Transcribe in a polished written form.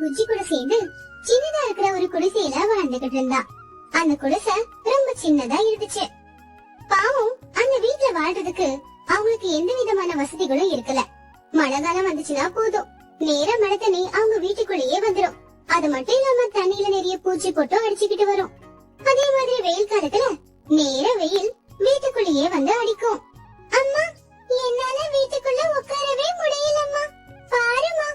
குஜி கூட சேர்ந்து சின்னதா இருக்கிற ஒரு குடிசையில வாழ்ந்துகிட்டு இருந்தா. அந்த குடிசை ரொம்ப சின்னதா இருந்துச்சு. பாவம் அந்த வீட்டுல வாழ்றதுக்கு அவங்களுக்கு எந்த விதமான வசதிகளும் இருக்கல. மழை காலம் வந்துச்சுன்னா போதும், நேர மழை தண்ணி அவங்க வீட்டுக்குள்ளேயே வந்துரும். அது மட்டும் இல்லாம தண்ணியில நிறைய பூச்சி போட்டு அடிச்சுக்கிட்டு வரும். அதே மாதிரி வெயில் காலத்துல நேர வெயில் வீட்டுக்குள்ளேயே வந்து அடிக்கும். அம்மா, என்னால வீட்டுக்குள்ள உட்காரவே முடியலம்மா, பாருமா